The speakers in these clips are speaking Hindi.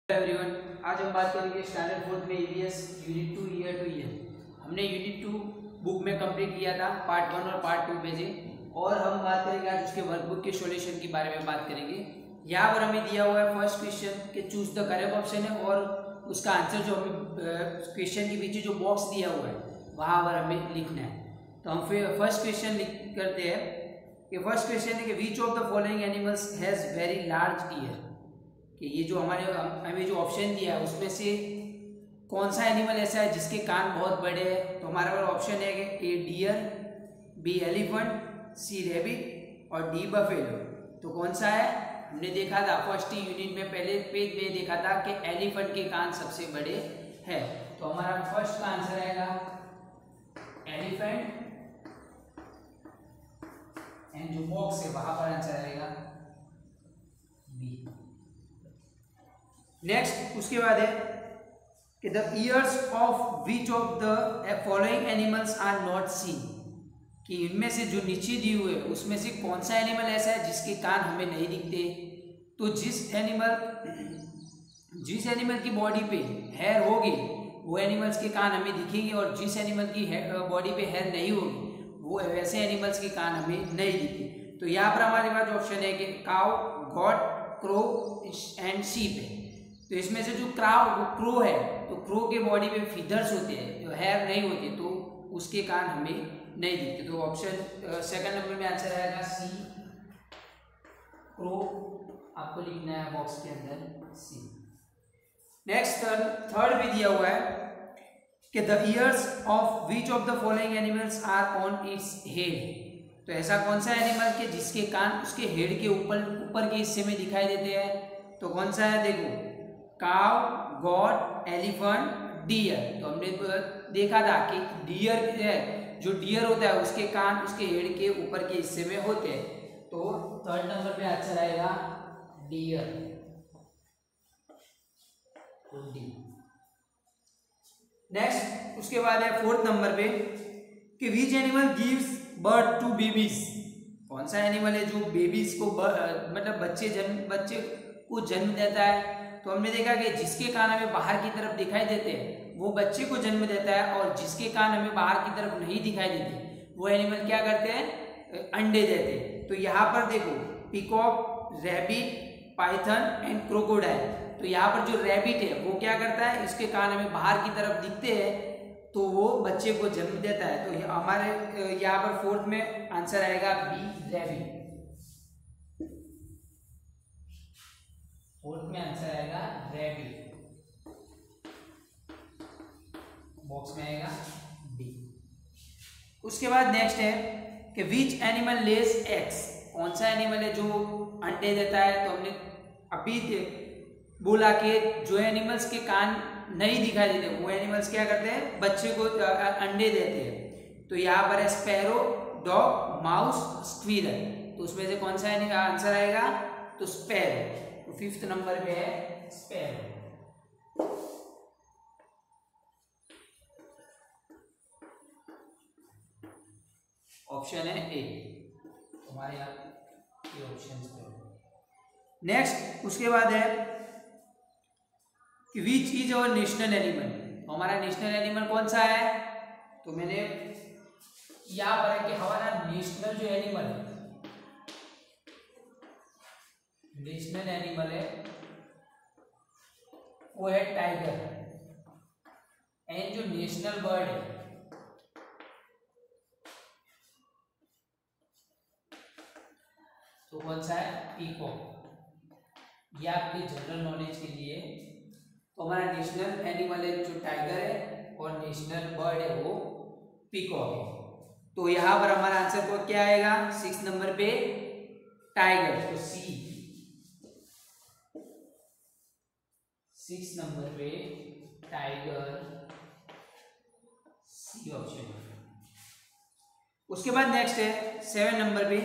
एवरीवन, आज हम बात करेंगे स्टैंडर्ड फोर्थ में EVS unit 2 year two year. हमने यूनिट 2 बुक में कंप्लीट किया था, पार्ट 1 और पार्ट 2 में से, और हम बात करेंगे आज उसके वर्कबुक के सॉल्यूशन के बारे में बात करेंगे। यहाँ पर हमें दिया हुआ है फर्स्ट क्वेश्चन के चूज द करेक्ट ऑप्शन है, और उसका आंसर जो हमें क्वेश्चन के पीछे जो बॉक्स दिया हुआ है वहाँ पर हमें लिखना है। तो हम फिर फर्स्ट क्वेश्चन लिख करते हैं कि फर्स्ट क्वेश्चन है कि विच of the following animals has very large year. कि ये जो हमें जो ऑप्शन दिया है उसमें से कौन सा एनिमल ऐसा है जिसके कान बहुत बड़े हैं। तो हमारे पास ऑप्शन है कि ए डियर, बी एलिफेंट, सी रैबिट और डी बफेलो। तो कौन सा है? हमने देखा था फर्स्ट यूनिट में, पहले पेज में देखा था कि एलिफेंट के कान सबसे बड़े हैं। तो हमारा फर्स्ट का आंसर आएगा एलिफेंट, एंड जो बॉक्स है वहां पर आंसर आएगा बी। नेक्स्ट उसके बाद है कि the ears of which of the following animals are not seen. कि इनमें से जो नीचे दी हुए उसमें से कौन सा एनिमल ऐसा है जिसके कान हमें नहीं दिखते। तो जिस एनिमल की बॉडी पे हेयर होगी वो एनिमल्स के कान हमें दिखेंगे, और जिस एनिमल की बॉडी पे हेयर नहीं होगी वो वैसे एनिमल्स के कान हमें नहीं दिखते। तो यहाँ पर हमारे पास ऑप्शन है कि cow, got, crow and sheep है। तो इसमें से जो क्रो है, तो क्रो के बॉडी पे फीदर्स होते हैं, जो हेयर नहीं होते, तो उसके कान हमें नहीं दिखते। तो ऑप्शन सेकंड नंबर में आंसर आएगा सी, क्रो। आपको लिखना है बॉक्स के अंदर सी। नेक्स्ट थर्ड भी दिया हुआ है कि the ears of which of the following animals are on its head. तो ऐसा कौन सा एनिमल के जिसके कान उसके हेड के ऊपर के हिस्से में दिखाई देते हैं। तो कौन सा है? देखो, काव, गॉट, एलिफेंट, डियर। तो हमने देखा था कि डियर है, जो डियर होता है उसके कान उसके हेड के ऊपर के हिस्से में होते हैं। तो थर्ड नंबर पे आंसर आएगा डियर, डी। नेक्स्ट उसके बाद है फोर्थ नंबर पे कि which animal gives birth to babies. कौन सा एनिमल है जो बेबीज को मतलब बच्चे को जन्म देता है। तो हमने देखा कि जिसके कान हमें बाहर की तरफ दिखाई देते हैं वो बच्चे को जन्म देता है, और जिसके कान हमें बाहर की तरफ नहीं दिखाई देते वो एनिमल क्या करते हैं? अंडे देते हैं। तो यहाँ पर देखो, peacock, rabbit, Python and crocodile. तो यहाँ पर जो रैबिट है वो क्या करता है? इसके कान हमें बाहर की तरफ दिखते हैं, तो वो बच्चे को जन्म देता है। तो हमारे यहाँ पर फोर्थ में आंसर आएगा बी, रैबिट। फोर्थ में आंसर आएगा रैबिट, बॉक्स में आएगा बी। उसके बाद नेक्स्ट है कि विच एनिमल लेज एग्स। कौन सा एनिमल है जो अंडे देता है। तो हमने अभी बोला कि जो एनिमल्स के कान नहीं दिखाई देते वो एनिमल्स क्या करते हैं? बच्चे को अंडे देते हैं। तो यहाँ पर है स्पैरो, डॉग, माउस, स्क्वीरल। तो उसमें से कौन सा आंसर आएगा? तो स्पैरो। तो फिफ्थ नंबर पे है स्पैरो। ऑप्शन है ए, हमारे यहाँ ये ऑप्शन पे। नेक्स्ट उसके बाद है कि which is our national animal. तो हमारा नेशनल एनिमल कौन सा है? तो मैंने यहाँ पर है कि हमारा नेशनल जो एनिमल है, नेशनल एनिमल है वो है टाइगर। एंड जो नेशनल बर्ड है तो कौन सा है? पीकॉक। ये आपके जनरल नॉलेज के लिए। तो हमारा नेशनल एनिमल है जो टाइगर है, और नेशनल बर्ड है वो पीकॉक है। तो यहाँ पर हमारा आंसर को क्या आएगा? 6 नंबर पे टाइगर, तो सी। 6 नंबर पे टाइगर, सी ऑप्शन। उसके बाद नेक्स्ट है 7 नंबर पे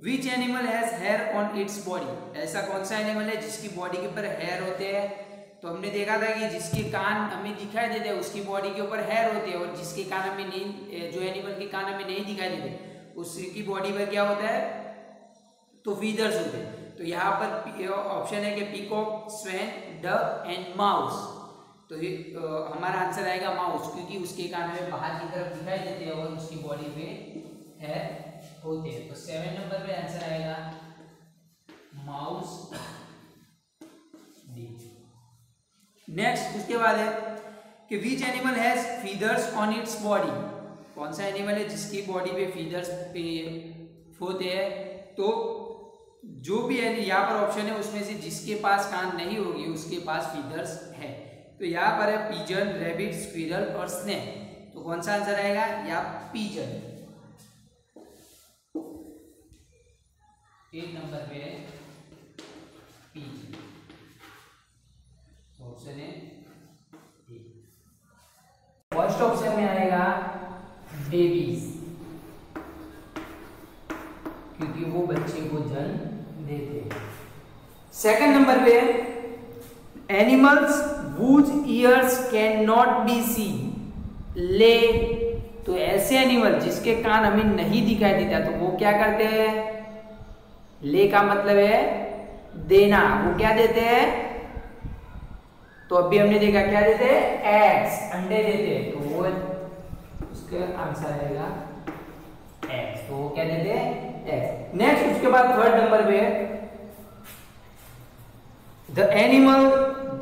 which animal has hair on its body. ऐसा कौन सा एनिमल है जिसकी बॉडी के ऊपर हेयर होते हैं। तो हमने देखा था कि जिसके कान हमें दिखाई देते हैं उसकी बॉडी के ऊपर हेयर होते हैं, और जिसके कान हमें नहीं, जो एनिमल के कान हमें नहीं दिखाई देते उसकी बॉडी पर क्या होता है? तो फीदर्स होते हैं। तो यहाँ पर ऑप्शन है कि peacock, Sven, duck and mouse. तो ये हमारा आंसर आएगा माउस, क्योंकि उसके कान हमें बाहर की तरफ दिखाई देते हैं और उसकी बॉडी पे हेयर होते हैं। तो 7 नंबर पे आंसर आएगा माउस डी। नेक्स्ट उसके बाद है कि which animal has feathers on its body. कौन सा एनिमल है जिसकी बॉडी पे फीदर्स पे होते हैं। तो जो भी है यहाँ पर ऑप्शन है उसमें से जिसके पास कान नहीं होगी उसके पास फीदर्स है। तो यहाँ पर है पिजन, रैबिट, स्क्विरल और स्नेक। तो कौन सा आंसर आएगा, या पिजन। 1 नंबर पे है पिजन, ऑप्शन है ए। फर्स्ट ऑप्शन में आएगा बेबीज, क्योंकि वो बच्चे को जन्म देते हैं। सेकंड नंबर पे animals whose ears cannot be seen, ले। तो ऐसे एनिमल जिसके कान हमें नहीं दिखाई देता तो वो क्या करते हैं, ले का मतलब है देना, वो क्या देते हैं। तो अभी हमने देखा क्या देते हैं, एग्स, अंडे देते हैं। तो वो उसका आंसर आएगा एग्स। तो वो क्या देते हैं, एग्स। नेक्स्ट उसके बाद थर्ड नंबर पे the animal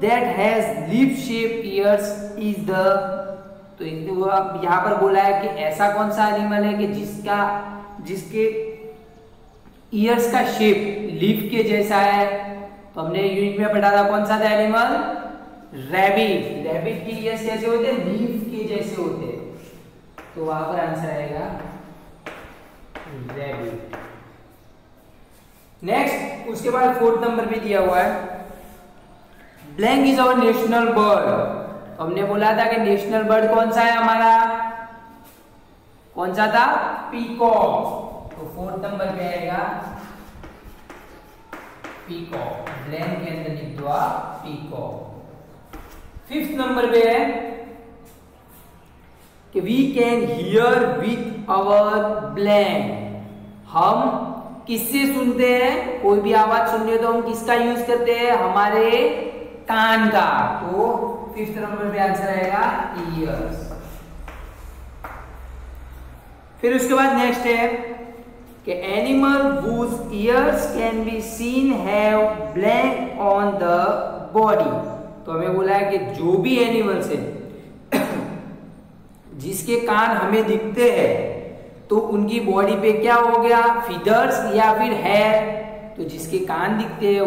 that has leaf shape years is the. तो यहाँ पर बोला है कि ऐसा कौन सा एनिमल है कि जिसके ईयर्स का शेप लीफ के जैसा है। तो हमने यूनिट में पढ़ा था कौन सा था एनिमल, रैबिट। रैबिट की ईयर्स कैसे होते हैं, लीफ के जैसे होते हैं। तो वहां पर आंसर आएगा रैबिट। नेक्स्ट उसके बाद फोर्थ नंबर पे दिया हुआ है blank is our national bird. तो हमने बोला था कि नेशनल बर्ड कौन सा है हमारा, कौन सा था, पीकॉक। तो फोर्थ नंबर पे आएगा पीकॉक, ब्लैंक के अंदर लिख दो आप पीकॉक। फिफ्थ नंबर पे है कि we can hear with our blank. हम किससे सुनते हैं, कोई भी आवाज सुननी हो तो हम किसका यूज करते हैं, हमारे कान का। तो फिफ्थ नंबर पे आंसर आएगा ईयर्स। फिर उसके बाद नेक्स्ट है कि animal whose ears can be seen have blank on the body। तो हमें बोला है कि जो भी एनिमल्स है जिसके कान हमें दिखते हैं तो उनकी बॉडी पे क्या हो गया, फीदर्स या फिर हेयर। तो जिसके कान दिखते हैं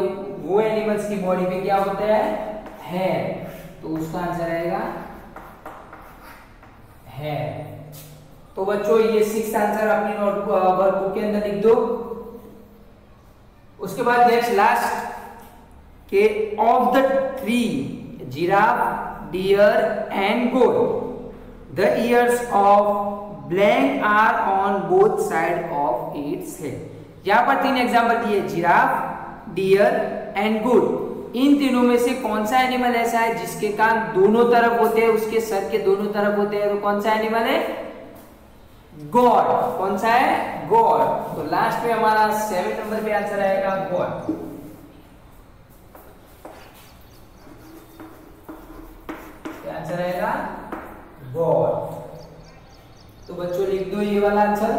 वो एनिमल्स की बॉडी पे क्या होता है, हेयर। तो उसका आंसर आएगा हेयर। तो बच्चों ये 6 आंसर अपनी नोटबुक वर्कबुक के अंदर लिख दो। उसके बाद नेक्स्ट लास्ट के of the tree giraffe, deer and goat the ears of blank are on both side of its head. यहां पर 3 एग्जांपल दिए, जिराफ, डियर एंड गोट। इन तीनों में से कौन सा एनिमल ऐसा है जिसके कान दोनों तरफ होते हैं, उसके सर के दोनों तरफ होते हैं। तो कौन सा एनिमल है, गॉड। कौन सा है, गॉड। तो लास्ट में हमारा 7 नंबर पे आंसर आएगा गॉड। क्या आंसर आएगा, गॉड। तो बच्चों लिख दो ये वाला आंसर।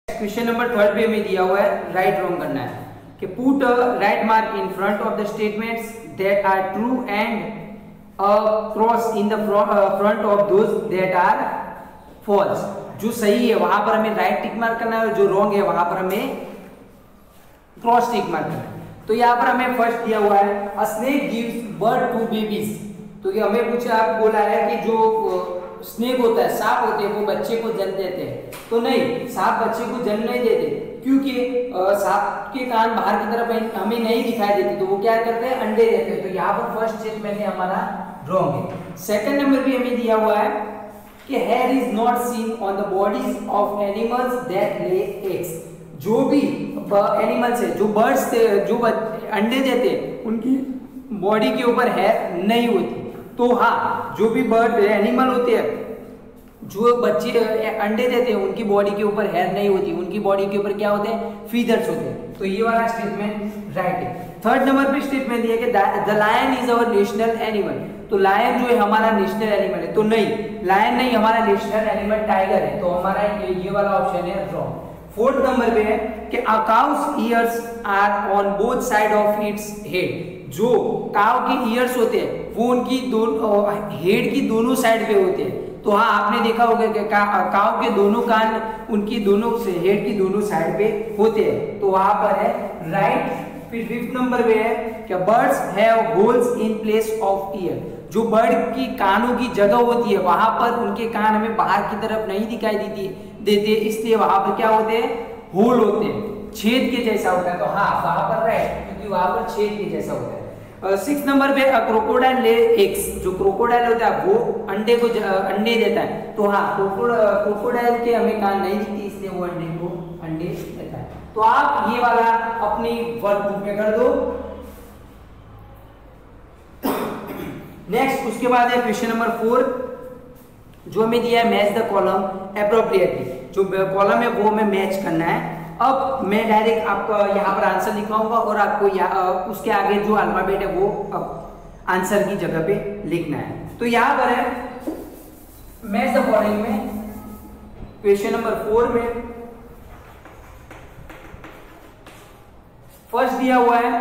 क्वेश्चन नंबर 3 पे हमें दिया हुआ है राइट रॉन्ग करना है कि put a right mark in front of the statements that are true and a cross in the front of those that are false. जो सही है वहां पर हमें राइट टिक मार्क करना है और जो रॉन्ग है वहां पर हमें क्रॉस टिक मार्क करना है। तो यहाँ पर हमें फर्स्ट दिया हुआ है a snake gives birth to babies. तो ये हमें कुछ आप बोला है कि जो स्नेक होता है, सांप होते हैं, वो बच्चे को जन्म देते हैं। तो नहीं, सांप बच्चे को जन्म नहीं देते, क्योंकि सांप के कान बाहर की तरफ हमें नहीं दिखाई देते। तो वो क्या करते हैं, अंडे देते हैं। तो यहाँ पर फर्स्ट स्टेटमेंट है हमारा रॉन्ग है। सेकंड नंबर पे हमें दिया हुआ है कि here is not seen on the bodies of animals that lay eggs. जो भी एनिमल्स है, जो बर्ड्स जो अंडे देते उनकी बॉडी के ऊपर हेयर नहीं होती। तो हाँ, जो भी बर्ड एनिमल होते हैं जो बच्चे अंडे देते हैं उनकी बॉडी के ऊपर हेयर नहीं होती, उनकी बॉडी के ऊपर क्या होते हैं, फीदर्स होते हैं। तो ये वाला स्टेटमेंट राइट है। थर्ड नंबर पे स्टेटमेंट दिया कि the lion is our national animal, तो लायन जो है हमारा नेशनल एनिमल है, तो नहीं, लायन नहीं, हमारा नेशनल एनिमल टाइगर है, तो हमारा ये वाला ऑप्शन है रॉन्ग। फोर्थ नंबर पे है कि a cow's ears are on both side of its head, जो काउ के ईयर्स होते हैं वो उनकी दोनों हेड की दोनों साइड पे होते हैं, तो हाँ आपने देखा होगा कि काउ के दोनों कान उनकी दोनों से हेड की दोनों साइड पे होते हैं, तो वहां पर है राइट। फिर फिफ्थ नंबर पे है कि birds have holes in place of year, जो बर्ड की कानों की जगह होती है वहां पर उनके कान हमें बाहर की तरफ नहीं दिखाई देते, इसलिए वहां पर क्या होते हैं, होल होते हैं, छेद के जैसा होता है, तो हाँ वहां पर राइट, क्योंकि वहां पर छेद के जैसा होता है। सिक्स नंबर पे क्रोकोडाइल ले एग्स, जो क्रोकोडाइल होता है वो अंडे देता है, तो हाँ क्रोकोडाइल के हमें कान नहीं दिखती, इसलिए वो अंडे देता है। तो आप ये वाला अपनी वर्कबुक में कर दो। नेक्स्ट उसके बाद है क्वेश्चन नंबर 4, जो हमें दिया है मैच द कॉलम एप्रोप्रिएटली, जो कॉलम है वो हमें मैच करना है। अब मैं डायरेक्ट आपको यहाँ पर आंसर लिखाऊंगा और आपको उसके आगे जो अल्फाबेट है वो आंसर की जगह पे लिखना है। तो यहाँ पर है मैच द फॉलोइंग में क्वेश्चन नंबर 4 में फर्स्ट दिया हुआ है,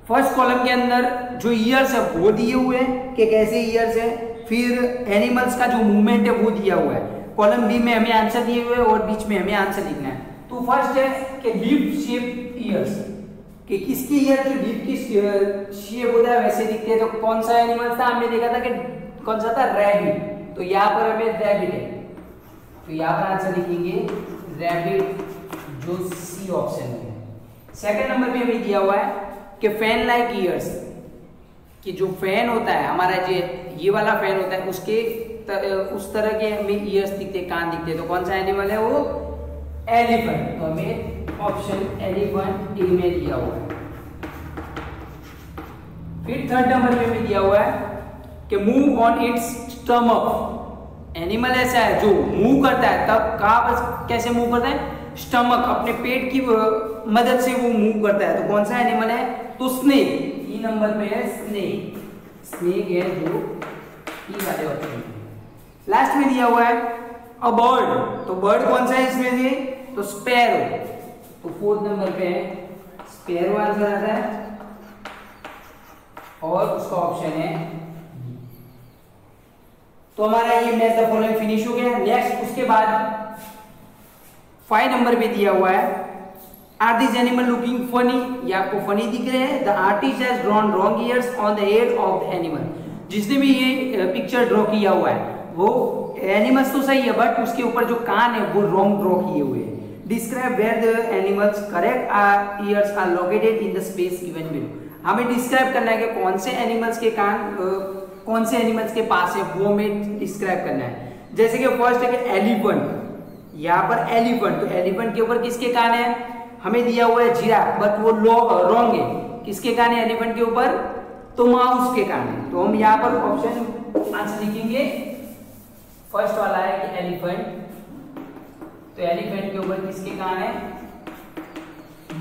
फर्स्ट कॉलम के अंदर जो ईयर्स है वो दिए हुए हैं कि कैसे ईयर्स है, फिर एनिमल्स का जो मूवमेंट है वो दिया हुआ है। कॉलम बी में हमें आंसर दिए हुए हैं और बीच में हमें आंसर लिखना है। तो फर्स्ट है कि लीफ शेप ईयर्स, कि किसकी ईयर की लीफ की शेप होता है वैसे दिखते हैं, तो कौन सा एनिमल था, हमने देखा था कि कौन सा था, रैबिट, तो यहाँ पर हमें रैबिट है, तो यहाँ पर आंसर लिखेंगे रैबिट, जो सी ऑप्शन है। सेकंड नंबर पे हमें दिया हुआ है कि फैन लाइक ईयर्स, कि जो फैन होता है हमारा, जो ये वाला फैन होता है उसके उस तरह के हमें ईयर्स दिखते, कान दिखते, तो कौन सा एनिमल है वो, एलिफेंट, तो हमें ऑप्शन एलिफेंट ए में दिया हुआ है। फिर थर्ड नंबर पे हमें दिया हुआ है कि move on it's stomach, animal ऐसा है जो मूव करता है, तब कहाँ कैसे मूव करता है, स्टमक, अपने पेट की मदद से वो मूव करता है, तो कौन सा एनिमल है, तो स्नेक, ई नंबर पे है स्नेक, स्नेक है जो ई वाले ऑप्शन में। लास्ट में दिया हुआ है अ बर्ड, तो बर्ड कौन सा है इसमें से, तो स्पैरो, तो फोर्थ नंबर पे है स्पैरो आंसर आता है और उसका ऑप्शन है। तो हमारा ये मैच द फॉलोइंग फिनिश हो गया। नेक्स्ट उसके बाद 5 नंबर पे दिया हुआ है are this animal looking funny, ये आपको फनी दिख रहे हैं, the artist has drawn wrong ears on the head of the animal, जिसने भी ये पिक्चर ड्रॉ किया हुआ है वो एनिमल्स तो सही है बट उसके ऊपर जो कान है वो रॉन्ग ड्रॉ किए हुए हैं। Describe where the animals correct ears are located in the space given below, हमें डिस्क्राइब करना है कि कौन से एनिमल्स के कान कौन से एनिमल्स के पास है, वो हमें डिस्क्राइब करना है। जैसे कि फर्स्ट है कि एलिफेंट, यहाँ पर एलिफेंट, तो एलिफेंट के ऊपर किसके कान है, हमें दिया हुआ है जिराफ, बट वो रॉन्ग है, किसके कान है एलिफेंट के ऊपर, तो माउस के कान है, तो हम यहाँ पर ऑप्शन आंसर लिखेंगे फर्स्ट वाला है कि एलिफेंट, तो एलिफेंट के ऊपर किसके कान है,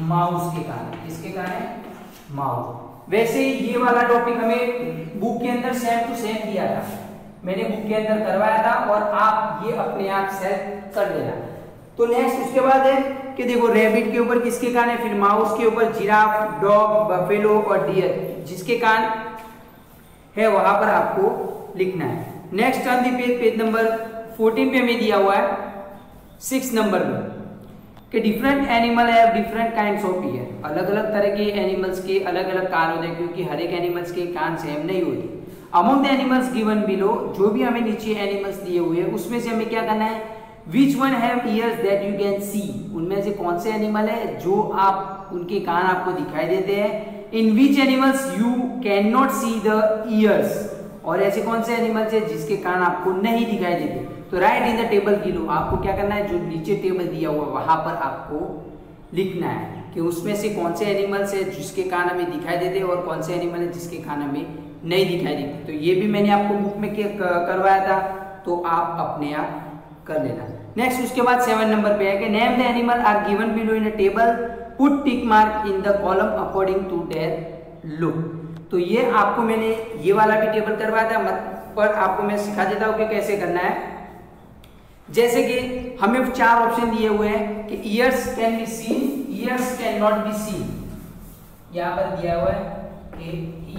माउस के कान है, किसके कान है, माउस। वैसे ये वाला टॉपिक हमें बुक के अंदर सेम टू सेम दिया था, मैंने बुक के अंदर करवाया था और आप ये अपने आप सेट कर लेना। तो नेक्स्ट उसके बाद है कि देखो रैबिट के ऊपर किसके कान है, फिर माउस के ऊपर जिराफ, डॉग, बफेलो और डियर, जिसके कान है वहां पर आपको लिखना है। Next on the page number 14 पे हमें दिया हुआ है 6 नंबर में कि different animal have different kinds of year, अलग अलग तरह के एनिमल्स के अलग अलग कान होते हैं, क्योंकि हर एक एनिमल्स के कान सेम नहीं होते। Among the animals given below, जो भी हमें नीचे एनिमल्स दिए हुए हैं उसमें से हमें क्या करना है, which one have years that you can see, उनमें से कौन से एनिमल है जो आप उनके कान आपको दिखाई देते हैं। In which animals you can not see the ears, और ऐसे कौन से एनिमल्स है जिसके कान आपको नहीं दिखाई देते। तो right in the table below, आपको क्या करना है, जो नीचे टेबल दिया हुआ वहां पर आपको लिखना है कि उसमें से कौन से एनिमल्स है जिसके कान हमें दिखाई देते हैं और कौन से एनिमल है जिसके कान हमें नहीं दिखाई देते। तो ये भी मैंने आपको बुक में करवाया था, तो आप अपने आप कर लेना। नेक्स्ट उसके बाद 7 नंबर पे है कि name the animal are given below in a table put tick mark in the column according to their look. तो ये आपको मैंने ये वाला भी टेबल करवाया था, पर आपको मैं सिखा देता हूँ कि कैसे करना है। जैसे कि हमें 4 ऑप्शन दिए हुए हैं कि ears can be seen, years can not be scene. यहाँ पर दिया हुआ है कि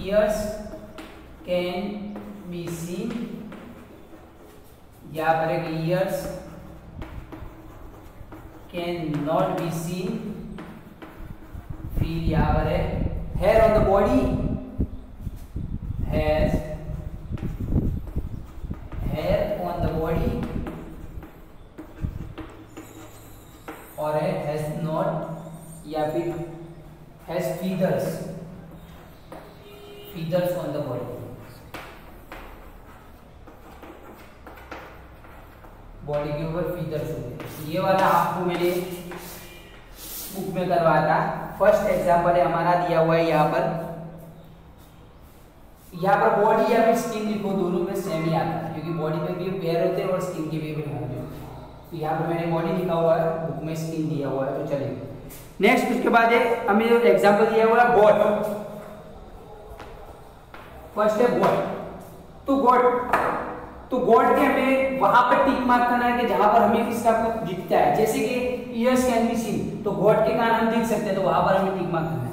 ईयर्स कैन बी सीन, यहाँ पर है कि ears can not be seen. फिर यहाँ पर है hair on the body, has hair on the body, और है हैज नॉट या फिर has feathers, feathers on the body, body के ऊपर फीदर्स होते। ये वाला आपको मैंने बुक में करवाया था। फर्स्ट एग्जांपल है हमारा दिया हुआ है यहाँ पर बॉडी या फिर स्किन लिखो, दोनों में सेम ही आता है क्योंकि बॉडी पे भी हेयर होते हैं और स्किन के भी हेयर होते हैं। तो यहाँ पर मैंने बॉडी लिखा हुआ है, बुक में स्किन दिया हुआ है, तो चलेगा। नेक्स्ट उसके बाद हमें एग्जांपल दिया हुआ है गॉड। फर्स्ट है गॉड। तो गॉड के हमें वहां पर टिक मार्क करना है कि जहां पर हमें इसका कुछ दिखता है। जैसे कि ईयर्स कैन बी सीन, तो गॉड के कान हम देख सकते हैं, तो वहां पर हमें टिक मार्क करना है।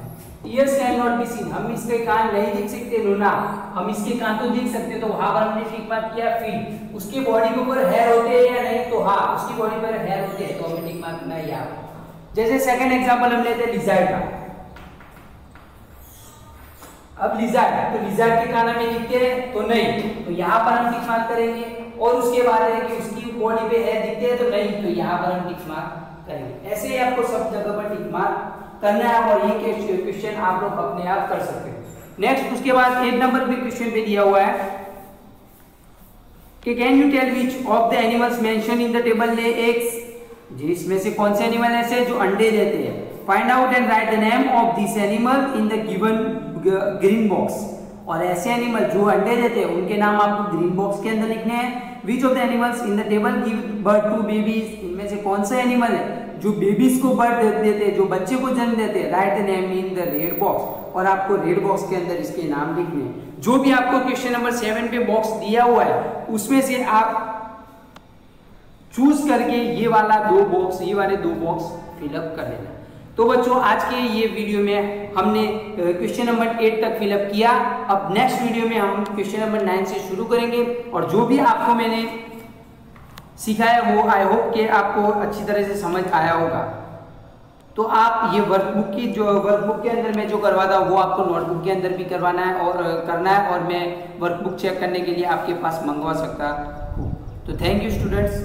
Years can not be scene, हम इसके कान नहीं देख सकते, ना हम इसके कान तो देख सकते, तो वहां पर हमने टिक मार्क किया। फिर उसके बॉडी के ऊपर हेयर होते हैं या नहीं, तो हाँ उसकी बॉडी पर हेयर होते हैं, तो हमें टिक मार्क करना है यहाँ। जैसे सेकंड एग्जांपल हम लेते हैं लिजर्ड का। अब लिजर्ड, तो लिजर्ड के कान हमें दिखते हैं तो नहीं, तो यहाँ पर हम टिक मार्क करेंगे। और उसके बाद है कि उसकी बॉडी पे हेयर दिखते हैं तो नहीं, तो यहाँ पर हम टिक मार्क करेंगे। ऐसे ही आपको सब जगह पर टिक मार्क करना है और ये क्वेश्चन आप लोग अपने आप कर सकते हैं। नेक्स्ट उसके बाद 8 नंबर पे क्वेश्चन पे दिया हुआ है कि can you tell which of the animals mention in the table lay eggs, जिसमें से कौन से एनिमल ऐसे जो अंडे देते हैं। Find out and right the name of this animal in the given green box. और ऐसे एनिमल जो अंडे देते हैं उनके नाम आपको ग्रीन बॉक्स के अंदर लिखने हैं। Which of the animals in the table give birth to babies, इनमें से कौन सा एनिमल है जो बेबीज को बर्थ देते हैं, जो बच्चे को जन्म देते हैं। Right the name in the red box, और आपको रेड बॉक्स के अंदर इसके नाम लिखने हैं। जो भी आपको क्वेश्चन नंबर 7 पे बॉक्स दिया हुआ है उसमें से आप चूज करके ये वाले 2 बॉक्स फिलअप कर लेना। तो बच्चों आज के ये वीडियो में हमने क्वेश्चन नंबर 8 तक फिलअप किया। अब नेक्स्ट वीडियो में हम क्वेश्चन नंबर 9 से शुरू करेंगे, और जो भी आपको मैंने सिखाया वो आई होप कि आपको अच्छी तरह से समझ आया होगा। तो आप ये वर्कबुक के अंदर मैं जो करवाता हूँ वो आपको नोटबुक के अंदर भी करवाना है और करना है, और मैं वर्कबुक चेक करने के लिए आपके पास मंगवा सकता हूँ। तो थैंक यू स्टूडेंट्स।